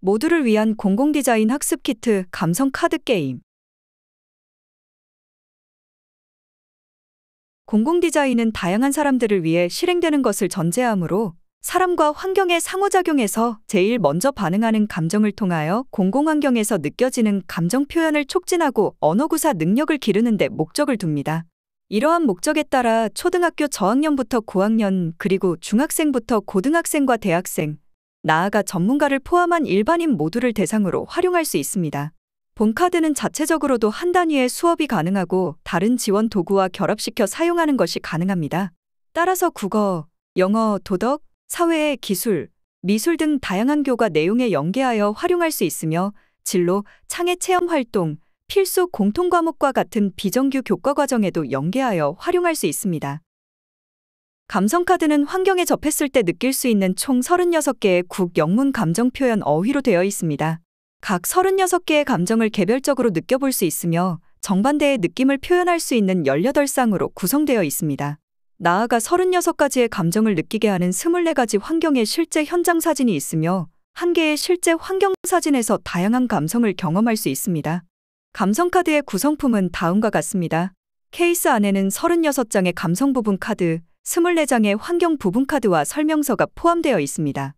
모두를 위한 공공디자인 학습 키트 감성 카드 게임. 공공디자인은 다양한 사람들을 위해 실행되는 것을 전제하므로 사람과 환경의 상호작용에서 제일 먼저 반응하는 감정을 통하여 공공환경에서 느껴지는 감정 표현을 촉진하고 언어구사 능력을 기르는 데 목적을 둡니다. 이러한 목적에 따라 초등학교 저학년부터 고학년 그리고 중학생부터 고등학생과 대학생, 나아가 전문가를 포함한 일반인 모두를 대상으로 활용할 수 있습니다. 본카드는 자체적으로도 한 단위의 수업이 가능하고 다른 지원 도구와 결합시켜 사용하는 것이 가능합니다. 따라서 국어, 영어, 도덕, 사회, 기술, 미술 등 다양한 교과 내용에 연계하여 활용할 수 있으며 진로, 창의 체험 활동, 필수 공통과목과 같은 비정규 교과 과정에도 연계하여 활용할 수 있습니다. 감성카드는 환경에 접했을 때 느낄 수 있는 총 36개의 국, 영문, 감정 표현 어휘로 되어 있습니다. 각 36개의 감정을 개별적으로 느껴볼 수 있으며 정반대의 느낌을 표현할 수 있는 18쌍으로 구성되어 있습니다. 나아가 36가지의 감정을 느끼게 하는 24가지 환경의 실제 현장 사진이 있으며 한 개의 실제 환경 사진에서 다양한 감성을 경험할 수 있습니다. 감성카드의 구성품은 다음과 같습니다. 케이스 안에는 36장의 감성 부분 카드, 24장의 환경 부분 카드와 설명서가 포함되어 있습니다.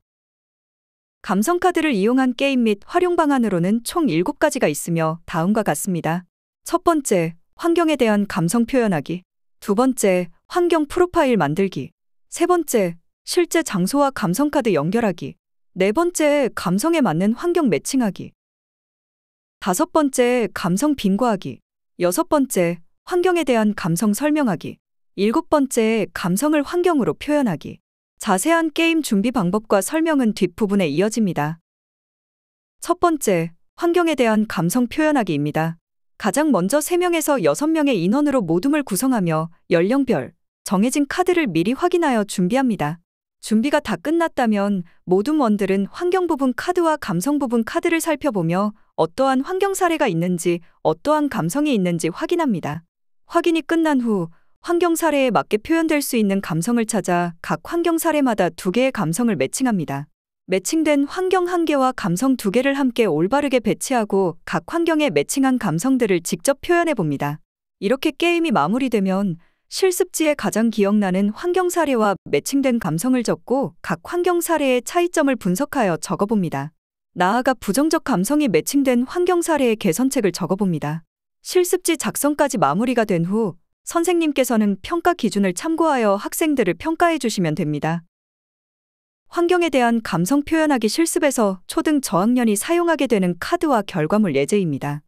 감성카드를 이용한 게임 및 활용 방안으로는 총 7가지가 있으며 다음과 같습니다. 첫 번째, 환경에 대한 감성 표현하기. 두 번째, 환경 프로파일 만들기. 세 번째, 실제 장소와 감성카드 연결하기. 네 번째, 감성에 맞는 환경 매칭하기. 다섯 번째, 감성 빙고하기. 여섯 번째, 환경에 대한 감성 설명하기. 일곱 번째, 감성을 환경으로 표현하기. 자세한 게임 준비 방법과 설명은 뒷부분에 이어집니다. 첫 번째, 환경에 대한 감성 표현하기입니다. 가장 먼저 3명에서 6명의 인원으로 모둠을 구성하며 연령별, 정해진 카드를 미리 확인하여 준비합니다. 준비가 다 끝났다면 모둠원들은 환경 부분 카드와 감성 부분 카드를 살펴보며 어떠한 환경 사례가 있는지, 어떠한 감성이 있는지 확인합니다. 확인이 끝난 후 환경 사례에 맞게 표현될 수 있는 감성을 찾아 각 환경 사례마다 2개의 감성을 매칭합니다. 매칭된 환경 1개와 감성 2개를 함께 올바르게 배치하고 각 환경에 매칭한 감성들을 직접 표현해 봅니다. 이렇게 게임이 마무리되면 실습지에 가장 기억나는 환경 사례와 매칭된 감성을 적고 각 환경 사례의 차이점을 분석하여 적어봅니다. 나아가 부정적 감성이 매칭된 환경 사례의 개선책을 적어봅니다. 실습지 작성까지 마무리가 된 후 선생님께서는 평가 기준을 참고하여 학생들을 평가해 주시면 됩니다. 환경에 대한 감성 표현하기 실습에서 초등 저학년이 사용하게 되는 카드와 결과물 예제입니다.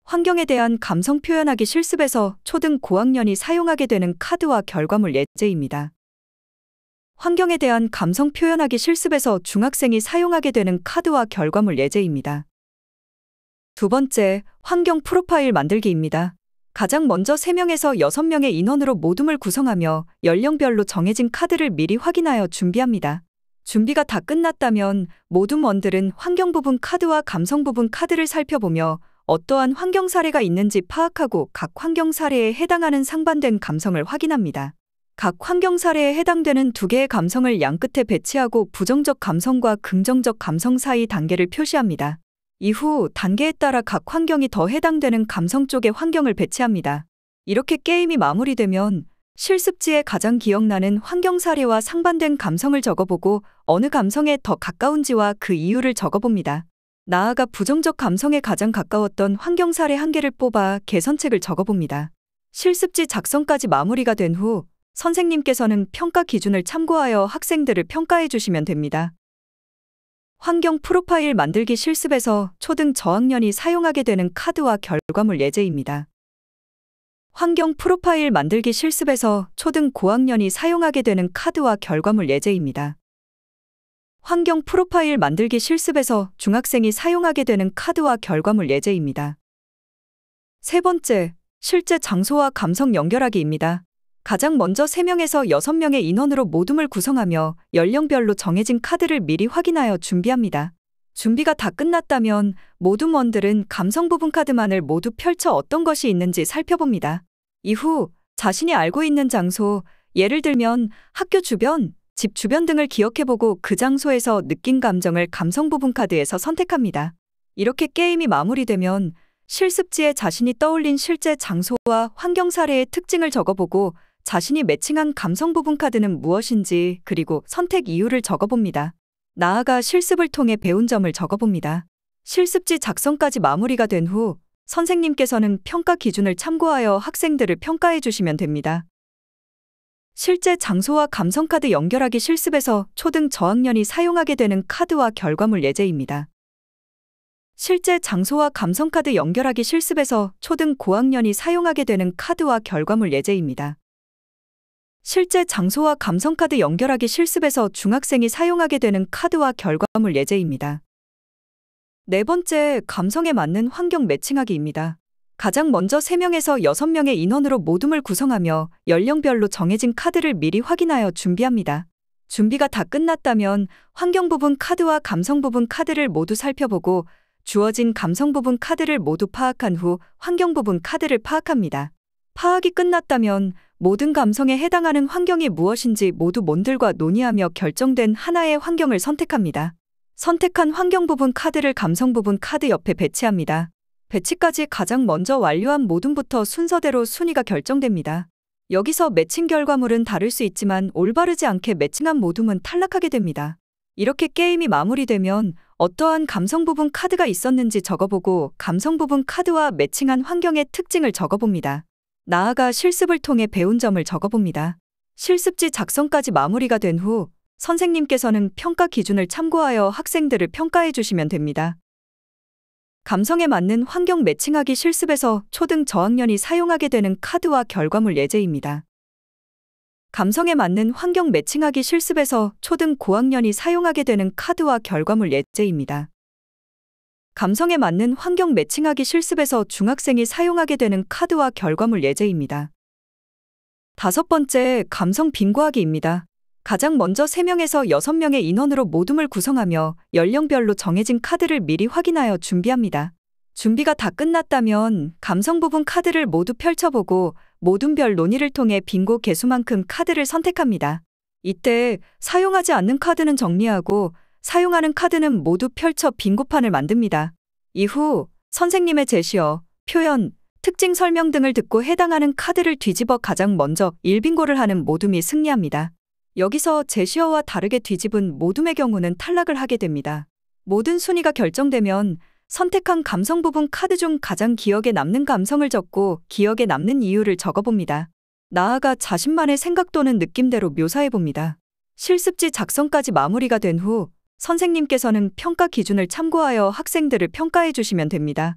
환경에 대한 감성 표현하기 실습에서 초등 고학년이 사용하게 되는 카드와 결과물 예제입니다. 환경에 대한 감성 표현하기 실습에서 중학생이 사용하게 되는 카드와 결과물 예제입니다. 두 번째, 환경 프로파일 만들기입니다. 가장 먼저 3명에서 6명의 인원으로 모둠을 구성하며 연령별로 정해진 카드를 미리 확인하여 준비합니다. 준비가 다 끝났다면 모둠원들은 환경 부분 카드와 감성 부분 카드를 살펴보며 어떠한 환경 사례가 있는지 파악하고 각 환경 사례에 해당하는 상반된 감성을 확인합니다. 각 환경 사례에 해당되는 2개의 감성을 양끝에 배치하고 부정적 감성과 긍정적 감성 사이 단계를 표시합니다. 이후 단계에 따라 각 환경이 더 해당되는 감성 쪽에 환경을 배치합니다. 이렇게 게임이 마무리되면 실습지에 가장 기억나는 환경 사례와 상반된 감성을 적어보고 어느 감성에 더 가까운지와 그 이유를 적어봅니다. 나아가 부정적 감성에 가장 가까웠던 환경 사례 1개를 뽑아 개선책을 적어봅니다. 실습지 작성까지 마무리가 된 후 선생님께서는 평가 기준을 참고하여 학생들을 평가해 주시면 됩니다. 환경 프로파일 만들기 실습에서 초등 저학년이 사용하게 되는 카드와 결과물 예제입니다. 환경 프로파일 만들기 실습에서 초등 고학년이 사용하게 되는 카드와 결과물 예제입니다. 환경 프로파일 만들기 실습에서 중학생이 사용하게 되는 카드와 결과물 예제입니다. 세 번째, 실제 장소와 감성 연결하기입니다. 가장 먼저 3명에서 6명의 인원으로 모둠을 구성하며 연령별로 정해진 카드를 미리 확인하여 준비합니다. 준비가 다 끝났다면 모둠원들은 감성 부분 카드만을 모두 펼쳐 어떤 것이 있는지 살펴봅니다. 이후 자신이 알고 있는 장소, 예를 들면 학교 주변, 집 주변 등을 기억해보고 그 장소에서 느낀 감정을 감성 부분 카드에서 선택합니다. 이렇게 게임이 마무리되면 실습지에 자신이 떠올린 실제 장소와 환경 사례의 특징을 적어보고 자신이 매칭한 감성 부분 카드는 무엇인지 그리고 선택 이유를 적어봅니다. 나아가 실습을 통해 배운 점을 적어봅니다. 실습지 작성까지 마무리가 된 후 선생님께서는 평가 기준을 참고하여 학생들을 평가해 주시면 됩니다. 실제 장소와 감성카드 연결하기 실습에서 초등 저학년이 사용하게 되는 카드와 결과물 예제입니다. 실제 장소와 감성카드 연결하기 실습에서 초등 고학년이 사용하게 되는 카드와 결과물 예제입니다. 실제 장소와 감성카드 연결하기 실습에서 중학생이 사용하게 되는 카드와 결과물 예제입니다. 네 번째, 감성에 맞는 환경 매칭하기입니다. 가장 먼저 3명에서 6명의 인원으로 모둠을 구성하며 연령별로 정해진 카드를 미리 확인하여 준비합니다. 준비가 다 끝났다면 환경 부분 카드와 감성 부분 카드를 모두 살펴보고 주어진 감성 부분 카드를 모두 파악한 후 환경 부분 카드를 파악합니다. 파악이 끝났다면 모든 감성에 해당하는 환경이 무엇인지 모두 몬들과 논의하며 결정된 하나의 환경을 선택합니다. 선택한 환경 부분 카드를 감성 부분 카드 옆에 배치합니다. 배치까지 가장 먼저 완료한 모둠부터 순서대로 순위가 결정됩니다. 여기서 매칭 결과물은 다를 수 있지만 올바르지 않게 매칭한 모둠은 탈락하게 됩니다. 이렇게 게임이 마무리되면 어떠한 감성 부분 카드가 있었는지 적어보고 감성 부분 카드와 매칭한 환경의 특징을 적어봅니다. 나아가 실습을 통해 배운 점을 적어봅니다. 실습지 작성까지 마무리가 된 후 선생님께서는 평가 기준을 참고하여 학생들을 평가해 주시면 됩니다. 감성에 맞는 환경 매칭하기 실습에서 초등 저학년이 사용하게 되는 카드와 결과물 예제입니다. 감성에 맞는 환경 매칭하기 실습에서 초등 고학년이 사용하게 되는 카드와 결과물 예제입니다. 감성에 맞는 환경 매칭하기 실습에서 중학생이 사용하게 되는 카드와 결과물 예제입니다. 다섯 번째, 감성 빙고하기입니다. 가장 먼저 3명에서 6명의 인원으로 모둠을 구성하며 연령별로 정해진 카드를 미리 확인하여 준비합니다. 준비가 다 끝났다면 감성 부분 카드를 모두 펼쳐보고 모둠별 논의를 통해 빙고 개수만큼 카드를 선택합니다. 이때 사용하지 않는 카드는 정리하고 사용하는 카드는 모두 펼쳐 빙고판을 만듭니다. 이후 선생님의 제시어, 표현, 특징 설명 등을 듣고 해당하는 카드를 뒤집어 가장 먼저 1빙고를 하는 모둠이 승리합니다. 여기서 제시어와 다르게 뒤집은 모둠의 경우는 탈락을 하게 됩니다. 모든 순위가 결정되면 선택한 감성 부분 카드 중 가장 기억에 남는 감성을 적고 기억에 남는 이유를 적어봅니다. 나아가 자신만의 생각 또는 느낌대로 묘사해봅니다. 실습지 작성까지 마무리가 된 후 선생님께서는 평가 기준을 참고하여 학생들을 평가해 주시면 됩니다.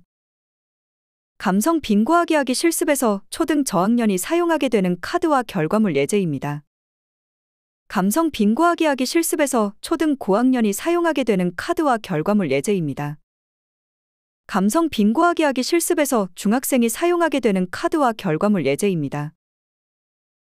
감성 빙고하기 하기 실습에서 초등 저학년이 사용하게 되는 카드와 결과물 예제입니다. 감성 빙고하기 하기 실습에서 초등 고학년이 사용하게 되는 카드와 결과물 예제입니다. 감성 빙고하기 하기 실습에서 중학생이 사용하게 되는 카드와 결과물 예제입니다.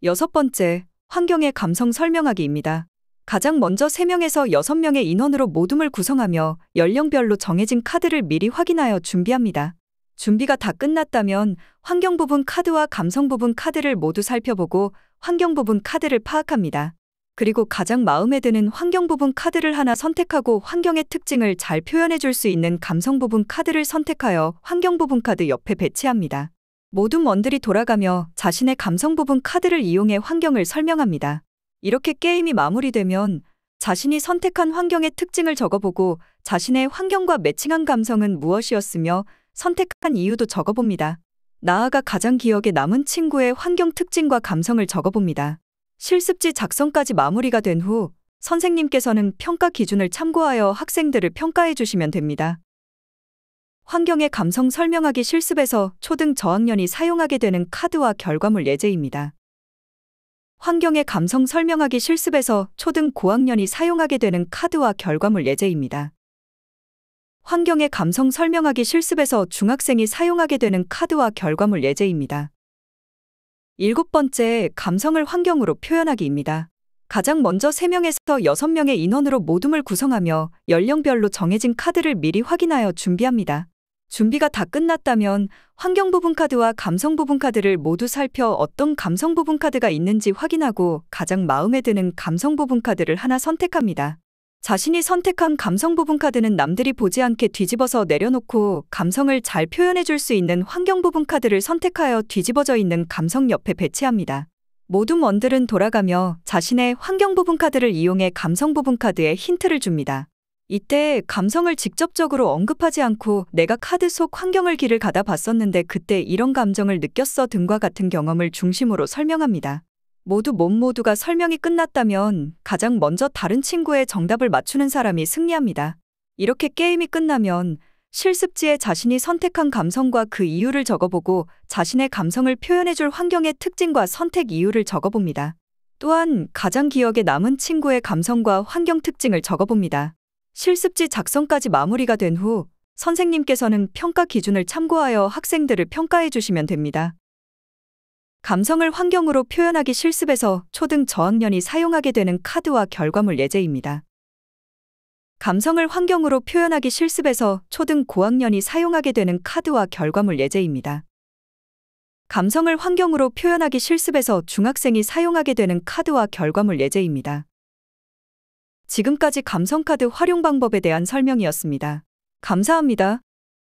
여섯 번째, 환경의 감성 설명하기입니다. 가장 먼저 3명에서 6명의 인원으로 모둠을 구성하며 연령별로 정해진 카드를 미리 확인하여 준비합니다. 준비가 다 끝났다면 환경 부분 카드와 감성 부분 카드를 모두 살펴보고 환경 부분 카드를 파악합니다. 그리고 가장 마음에 드는 환경 부분 카드를 하나 선택하고 환경의 특징을 잘 표현해 줄 수 있는 감성 부분 카드를 선택하여 환경 부분 카드 옆에 배치합니다. 모든 원들이 돌아가며 자신의 감성 부분 카드를 이용해 환경을 설명합니다. 이렇게 게임이 마무리되면 자신이 선택한 환경의 특징을 적어보고 자신의 환경과 매칭한 감성은 무엇이었으며 선택한 이유도 적어봅니다. 나아가 가장 기억에 남은 친구의 환경 특징과 감성을 적어봅니다. 실습지 작성까지 마무리가 된 후 선생님께서는 평가 기준을 참고하여 학생들을 평가해 주시면 됩니다. 환경의 감성 설명하기 실습에서 초등 저학년이 사용하게 되는 카드와 결과물 예제입니다. 환경의 감성 설명하기 실습에서 초등 고학년이 사용하게 되는 카드와 결과물 예제입니다. 환경의 감성 설명하기 실습에서 중학생이 사용하게 되는 카드와 결과물 예제입니다. 일곱 번째, 감성을 환경으로 표현하기입니다. 가장 먼저 3명에서 6명의 인원으로 모둠을 구성하며 연령별로 정해진 카드를 미리 확인하여 준비합니다. 준비가 다 끝났다면 환경 부분 카드와 감성 부분 카드를 모두 살펴 어떤 감성 부분 카드가 있는지 확인하고 가장 마음에 드는 감성 부분 카드를 하나 선택합니다. 자신이 선택한 감성 부분 카드는 남들이 보지 않게 뒤집어서 내려놓고 감성을 잘 표현해 줄 수 있는 환경 부분 카드를 선택하여 뒤집어져 있는 감성 옆에 배치합니다. 모든 원들은 돌아가며 자신의 환경 부분 카드를 이용해 감성 부분 카드에 힌트를 줍니다. 이때 감성을 직접적으로 언급하지 않고 내가 카드 속 환경을 길을 가다 봤었는데 그때 이런 감정을 느꼈어 등과 같은 경험을 중심으로 설명합니다. 모두가 설명이 끝났다면 가장 먼저 다른 친구의 정답을 맞추는 사람이 승리합니다. 이렇게 게임이 끝나면 실습지에 자신이 선택한 감성과 그 이유를 적어보고 자신의 감성을 표현해줄 환경의 특징과 선택 이유를 적어봅니다. 또한 가장 기억에 남은 친구의 감성과 환경 특징을 적어봅니다. 실습지 작성까지 마무리가 된 후 선생님께서는 평가 기준을 참고하여 학생들을 평가해 주시면 됩니다. 감성을 환경으로 표현하기 실습에서 초등 저학년이 사용하게 되는 카드와 결과물 예제입니다. 감성을 환경으로 표현하기 실습에서 초등 고학년이 사용하게 되는 카드와 결과물 예제입니다. 감성을 환경으로 표현하기 실습에서 중학생이 사용하게 되는 카드와 결과물 예제입니다. 지금까지 감성카드 활용 방법에 대한 설명이었습니다. 감사합니다.